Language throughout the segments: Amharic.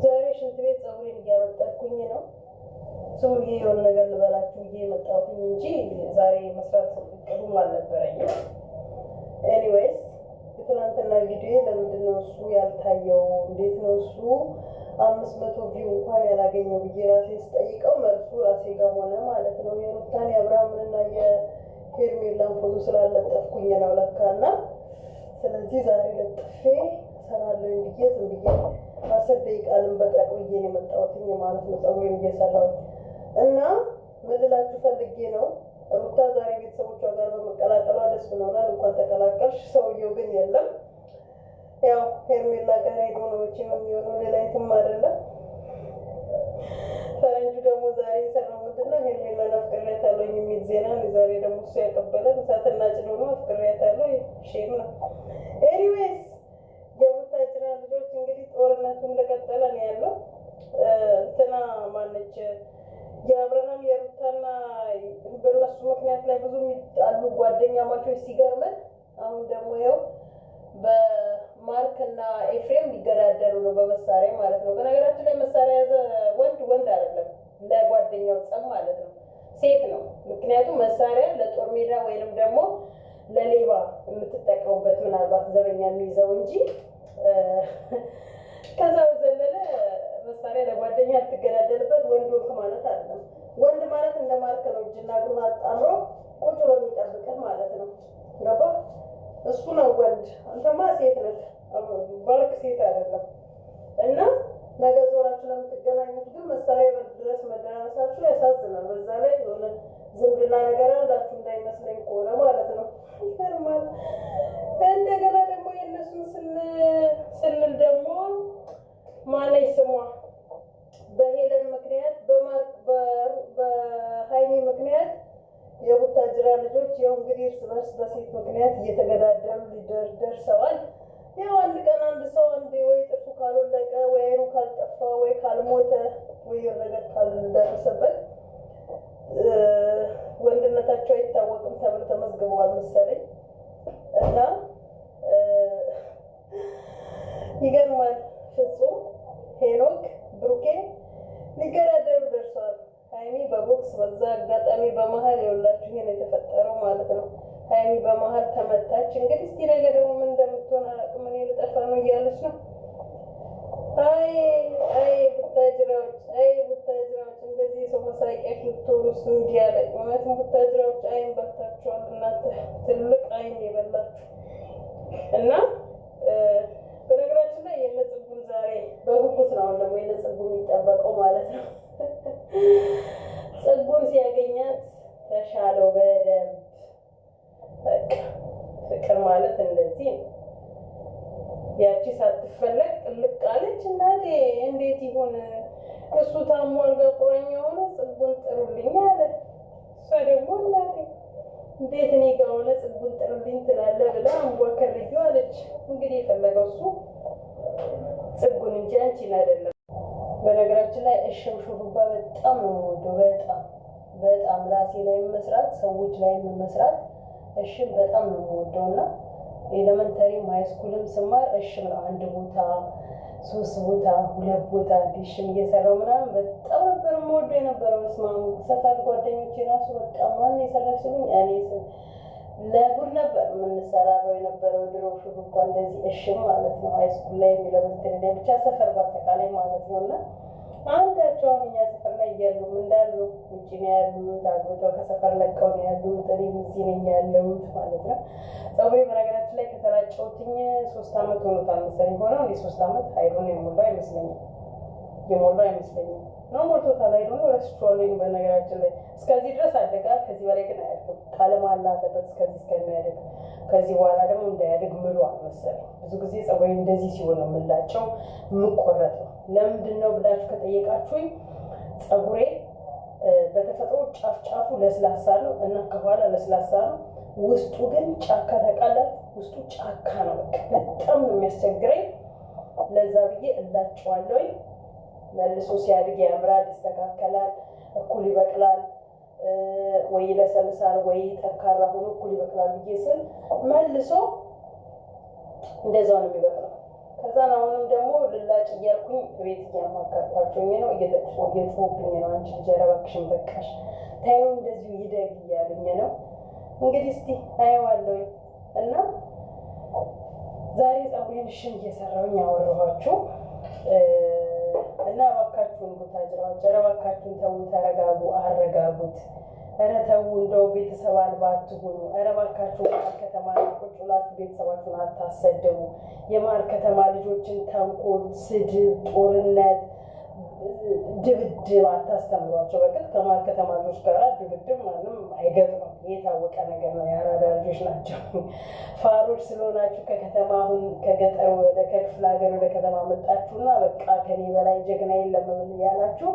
ዛሬ ሽንት ቤት ፀጉሬን እያበጠርኩኝ ነው። ሰውዬ የሆነ ነገር ልበላችሁ ብዬ መጣሁት እንጂ ዛሬ መስራት እቅዱም አልነበረኝም። ኤኒዌይስ የትናንትና ቪዲዮ ለምንድን ነው እሱ ያልታየው? እንዴት ነው እሱ 500 ቪው እንኳን ያላገኘው ብዬ ራሴ ስጠይቀው መልሱ ራሴ ጋር ሆነ ማለት ነው። የሩታን የአብርሃምንና የሄርሜላን ፎቶ ስላለጠፍኩኝ ነው ለካና። ስለዚህ ዛሬ ለጥፌ ሰራለሁ ብዬ ዝም ብዬ 10 ደቂቃ ልንበጥረቅ ብዬ ነው የመጣሁት ማለት ነው። ፀጉሬን እየሰራሁ እና ምን ልላችሁ ፈልጌ ነው፣ ሩታ ዛሬ ቤተሰቦቿ ጋር በመቀላቀሏ ደስ ብሎናል። እንኳን ተቀላቀልሽ። ሰውየው ግን የለም። ያው ሄርሜላ ጋር ሄዶ ነው መቼም የሚሆነው፣ ሌላ የትም አይደለም። ፈረንጁ ደግሞ ዛሬ የሰራው ምንድን ነው? ሄርሜላን አፍቅሬያታለሁ የሚል ዜና ነው። ዛሬ ደግሞ እሱ ያቀበለን እሳትና ጭድ ሆኖ አፍቅሬያታለሁ። ሼም ነው። ኤኒዌይስ የቡታጅራ ልጆች እንግዲህ ጦርነቱ እንደቀጠለ ነው ያለው። እንትና ማነች የአብርሃም የሩታና በእነሱ ምክንያት ላይ ብዙ የሚጣሉ ጓደኛ ማቾች ሲገርመን፣ አሁን ደግሞ ይኸው በማርክና ኤፍሬም ሊገዳደሩ ነው በመሳሪያ ማለት ነው። በነገራችን ላይ መሳሪያ ያዘ ወንድ አይደለም፣ ለጓደኛው ጸብ ማለት ነው ሴት ነው። ምክንያቱም መሳሪያ ለጦር ሜዳ ወይንም ደግሞ ለሌባ የምትጠቀሙበት ምናልባት ዘበኛ የሚይዘው እንጂ ከዛ በዘለለ መሳሪያ ለጓደኛ ልትገዳደልበት ወንድ ወንክ ማለት አይደለም። ወንድ ማለት እንደ ማርክ ነው፣ እጅና እግሩን አጣምሮ ቁጭ ብሎ የሚጠብቅህ ማለት ነው። ገባ? እሱ ነው ወንድ። አንተማ ሴት ነህ። ባርክ ሴት አይደለም። እና ነገ ዞራችሁ ለምትገናኙት ግን መሳሪያ ድረስ መደራረሳችሁ ያሳዝናል። በዛ ላይ የሆነ ዝምድና ነገር አላችሁ እንዳይመስለኝ ከሆነ ማለት ነው። ይገርማል። እንደገና ደግሞ የእነሱን ስንል ደግሞ ማነኝ ስሟ በሄለን ምክንያት በሃይሚ ምክንያት የቡታጅራ ልጆች ያው እንግዲህ እርስ በርስ በሴት ምክንያት እየተገዳደሉ ደርሰዋል። ያው አንድ ቀን አንድ ሰው ወይ ጥርሱ ካልወለቀ ወይ አይኑ ካልጠፋ ወይ ካልሞተ ወይ ነገር ካልደረሰበት ወንድነታቸው አይታወቅም ተብሎ ተመዝግበዋል መሰለኝ። እና ይገርማል። ፍጹም ሄኖክ ብሩኬ ሊገዳደሩ ደርሰዋል። ሃይሚ በቦክስ በዛ አጋጣሚ በመሀል የወላችሁ ይሄን የተፈጠረው ማለት ነው። ሃይሚ በመሀል ተመታች። እንግዲህ እስቲ ነገ ደግሞ ምን እንደምትሆን አላውቅም። እኔ ልጠፋ ነው እያለች ነው። አይ ቡታጅራዎች እንደዚህ ሰው መሳቂያ ልትሆኑ ሚዲያ ላይ እውነትም ቡታጅራዎች አይን በልታችኋል። እናንተ ትልቅ አይን የበላችሁ እና በነገራችን ላይ የነጽጉን ዛሬ በጉጉት ነው ደግሞ የነጽጉ የሚጠበቀው ማለት ነው። ጽጉን ሲያገኛት ተሻለው በደንብ። በቃ ፍቅር ማለት እንደዚህ ነው። ያቺ ሳትፈለግ ጥልቅ አለች። እናቴ እንዴት ይሆን እሱ ታሞ አልጋ ቁራኛ ሆነ ጽጉን ጥሩልኝ አለ። እሷ ደግሞ እናቴ እንዴት እኔ ጋር ሆነ ጽጉን ጥሩልኝ ትላለህ ብላ አንቧከርዩ አለች። እንግዲህ የፈለገው እሱ ጽጉን እንጂ አንቺን አይደለም። በነገራችን ላይ እሽም ሹሩባ በጣም ነው የምወደው። በጣም ራሴ ላይ መስራት ሰዎች ላይ መስራት እሽም በጣም ነው የምወደው እና ኤሌመንተሪም ሃይስኩልም ስማር እሽም ነው አንድ ቦታ 3 ቦታ 2 ቦታ ዲሽም እየሰራው ምናምን በጣም ነበር የምወደው የነበረው። መስማሙ ሰፋት ጓደኞቼ ራሱ በቃ ማን የሰራሽ ሲሉኝ እኔ ለጉድ ነበር የምንሰራው የነበረው ድሮ ሹሩባ እንደዚህ እሽም ማለት ነው። ሃይስኩል ላይ ኤሌመንተሪ ላይ ብቻ ሰፈር በአጠቃላይ ማለት ነው። እና አንዳቸው እኛ ሰፈር ላይ እያሉ እንዳሉ ውጭ ነው ያሉት፣ አግብተው ከሰፈር ለቀው ነው ያሉት። እኔም እዚህ ነኝ ያለሁት ማለት ነው። ፀጉሬ በነገራችን ላይ ከተላጨሁትኝ 3 ዓመት ሆኖታል መሰለኝ። ሆነው እኔ 3 ዓመት አይዶን የሞላው አይመስለኝም ነው ሞልቶታል። አይዶን ረስቼዋለሁ። በነገራችን ላይ እስከዚህ ድረስ አደጋል። ከዚህ በላይ ግን አያድግም። ካለማ አለበት እስከዚህ እስከሚያድግ። ከዚህ በኋላ ደግሞ እንዳያድግ ምሏል መሰለኝ። ብዙ ጊዜ ፀጉሬ እንደዚህ ሲሆን ነው የምላጨው የምቆረጠው። ለምንድን ነው ብላችሁ ከጠየቃችሁኝ ፀጉሬ በተፈጥሮ ጫፉ ለስላሳ ነው እና ከኋላ ለስላሳ ነው። ውስጡ ግን ጫካ ተቃላት። ውስጡ ጫካ ነው። በጣም ነው የሚያስቸግረኝ። ለዛ ብዬ እላጨዋለሁ። መልሶ ሲያድግ ያምራል፣ ይስተካከላል፣ እኩል ይበቅላል። ወይ ለሰልሳል ወይ ጠንካራ ሆኖ እኩል ይበቅላል ብዬ ስል መልሶ እንደዛው ነው የሚበቅለው። ከዛ አሁንም ደግሞ ልላጭ እያልኩኝ ቤት እያማከርኳቸው ነው እየተወብኝ ነው አንቺ ልጅ ኧረ እባክሽን በቃሽ ታዩ እንደዚህ ይደግ እያሉኝ ነው እንግዲህ እስቲ ታየዋለሁ እና ዛሬ ጸጉሬን ሽን እየሰራሁኝ አወራኋችሁ እና እባካችሁን ጉታጅራዎች ኧረ እባካችሁን ተው ተረጋጉ አረጋጉት ኧረ ተው እንደው ቤተሰብ አልባ አትሁኑ ኧረ እባካችሁ የመሀል ከተማ ቁጭ ብላችሁ ቤተሰባችሁን አታሰደቡ የመሀል ከተማ ልጆችን ተንኮል ስድብ ጦርነት ድብድብ አታስተምሯቸው በቅጥ ከመሀል ከተማ ልጆች ጋር ድብድብ ማንም አይገጥምም የታወቀ ነገር ነው ያራዳ ልጆች ናቸው ፋሮች ስለሆናችሁ ከከተማ አሁን ከገጠር ወደ ከክፍለ ሀገር ወደ ከተማ መጣችሁና በቃ ከኔ በላይ ጀግና የለም ምን ያላችሁ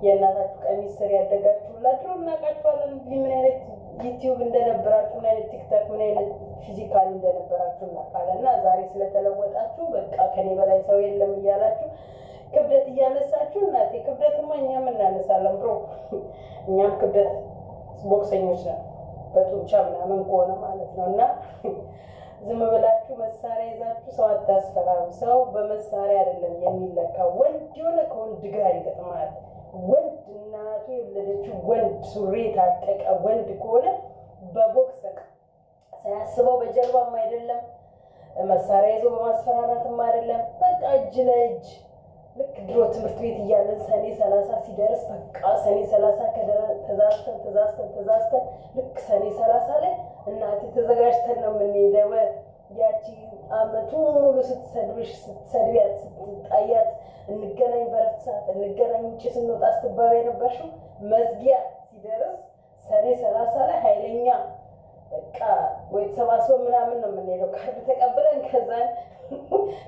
የእናታችሁ ቀሚስ ስር ያደጋችሁላችሁ እናቃችኋለን ምን አይነት ዩቲዩብ እንደነበራችሁ ምን አይነት ቲክቶክ ምን አይነት ፊዚካሊ እንደነበራችሁ እናቃለና ዛሬ ስለተለወጣችሁ በቃ ከኔ በላይ ሰው የለም ይያላችሁ ክብደት እያነሳችሁ እናቴ ክብደትማ እኛም እናነሳለን ብሮ እኛም ክብደት ቦክሰኞች ነን በጡንቻ ምናምን ከሆነ ማለት ነው እና ዝም ብላችሁ መሳሪያ ይዛችሁ ሰው አታስፈራሩ ሰው በመሳሪያ አይደለም የሚለካው ወንድ የሆነ ከወንድ ጋር ይገጥማል ወንድ እናቱ የወለደችው ወንድ ሱሪ ታጠቀ ወንድ ከሆነ በቦክስ ሳያስበው በጀርባም አይደለም መሳሪያ ይዞ በማስፈራራትም አይደለም በቃ እጅ ለእጅ ልክ ድሮ ትምህርት ቤት እያለን ሰኔ 30 ሲደርስ በቃ ሰኔ 30 ተዛዝተን ልክ ሰኔ 30 ላይ እናቴ ተዘጋጅተን ነው የምንሄደው ያቺ አመቱ ሙሉ ስትሰድቢያት ስትጣያት እንገናኝ በረፍት ሰዓት እንገናኝ ውጭ ስንወጣ ስትባባ የነበርሽው መዝጊያ ሲደርስ ሰኔ 30 ላይ ኃይለኛ በቃ ወይ ተሰባስበን ምናምን ነው የምንሄደው ካርድ ተቀብለን ከዛን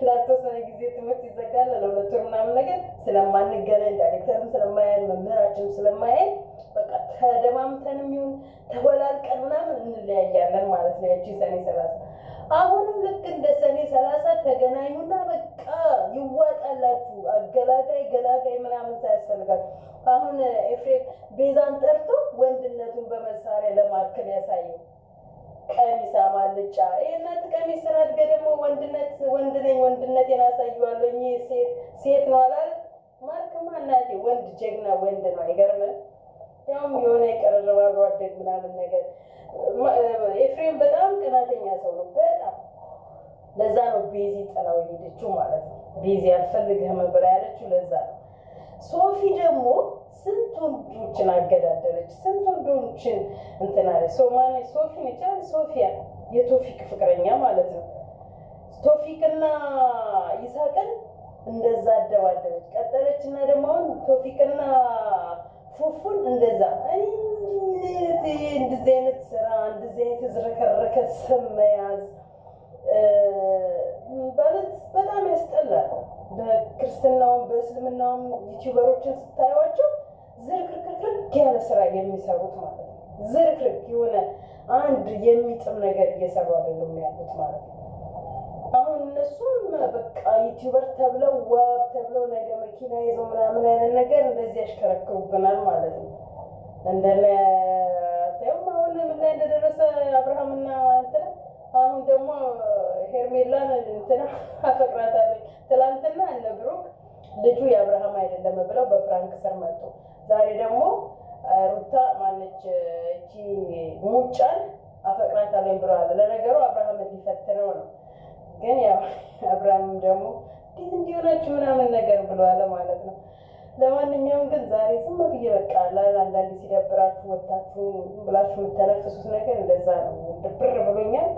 ለተወሰነ ጊዜ ትምህርት ይዘጋል ለሁለት ወር ምናምን ነገር ስለማንገናኝ ዳይሬክተርም ስለማያየን መምህራችንም ስለማያየን በቃ ተደማምተንም ይሁን ተወላልቀን ምናምን እንለያያለን ማለት ነው ያቺ ሰኔ 30 አሁንም ልክ እንደ ሰኔ 30 ተገናኙና በቃ ይዋጣላችሁ ገላጋይ ምናምን ሳያስፈልጋል አሁን ኤፍሬም ቤዛን ጠርቶ ወንድነቱን በመሳሪያ ለማከል ያሳየው ቀሚስ አማልጫ እናት ቀሚስ ስራድገ ደግሞ ወንድነት ያሳየዋለሁ ሴት ነው አላል ማርክማ እናቴ ወንድ ጀግና ወንድ ነው አይገርምም ያውም የሆነ የቀረበ አብሮ አደግ ምናምን ነገር ኤፍሬም በጣም ቅናተኛ ሰው ነው በጣም ለዛ ነው ቤዚ ጥላው ሄደችው ማለት ነው ቤዚ አልፈልግህም ብላ ያለችው ለዛ ነው ሶፊ ደግሞ ስንት ወንዶችን አገዳደረች ስንት ወንዶችን እንተናለ ሶማኔ ሶፊ ነች ሶፊያ የቶፊክ ፍቅረኛ ማለት ነው ቶፊክና ይሳቅን እንደዛ አደባደረች ቀጠለችና ደግሞ ቶፊክና ፉፉን እንደዛ እንደዚህ አይነት ስራ እንደዚህ አይነት ዝረከረከ ሰማያዝ በጣም ያስጠላል በክርስትናውም በእስልምናውም ዩቲዩበሮችን ስታዩዋቸው ዝርክርክርክ ያለ ስራ የሚሰሩት ማለት ነው ዝርክርክ የሆነ አንድ የሚጥም ነገር እየሰሩ አይደለም ያሉት ማለት ነው አሁን እነሱም በቃ ዩቲዩበር ተብለው ዋብ ተብለው ነገ መኪና ይዘው ምናምን አይነት ነገር እንደዚህ ያሽከረክሩብናል ማለት ነው እንደነ ታየው አሁን ምን ላይ እንደደረሰ አብርሃምና እንትና አሁን ደግሞ ሄርሜላን እንትና አፈቅራታለች ትላንትና እነ ብሩክ ልጁ የአብርሃም አይደለም ብለው በፍራንክ ስር መጡ ዛሬ ደግሞ ሩታ ማነች እቺ ሙጫን አፈቅራታለች ብለዋል ለነገሩ አብርሃም ሊፈትነው ነው ግን ያው አብርሃም ደግሞ እንዲሆናችሁ ምናምን ነገር ብለዋል ማለት ነው ለማንኛውም ግን ዛሬ ዝም ብዬ በቃ አንዳንድ ሲደብራችሁ ወጣችሁ ብላችሁ የምትነፍሱት ነገር እንደዛ ነው ድብር ብሎኛል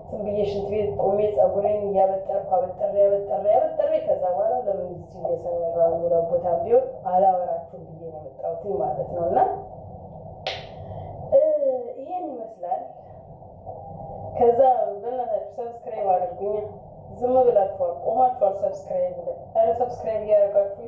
ዝም ብዬ ሽንት ቤት ቆሜ ጸጉሬን እያበጠርኩ አበጠሬ ከዛ በኋላ ለምን እዚህ እየሰራሁ ለቦታ ቢሆን አላወራችሁም ብዬ ነው የመጣሁት ማለት ነው እና ይሄን ይመስላል ከዛ በእናታችሁ ሰብስክራይብ አድርጉኝ ዝም ብላችኋል ቆማችኋል ሰብስክራይብ ላይ ሰብስክራይብ ያደርጋችሁ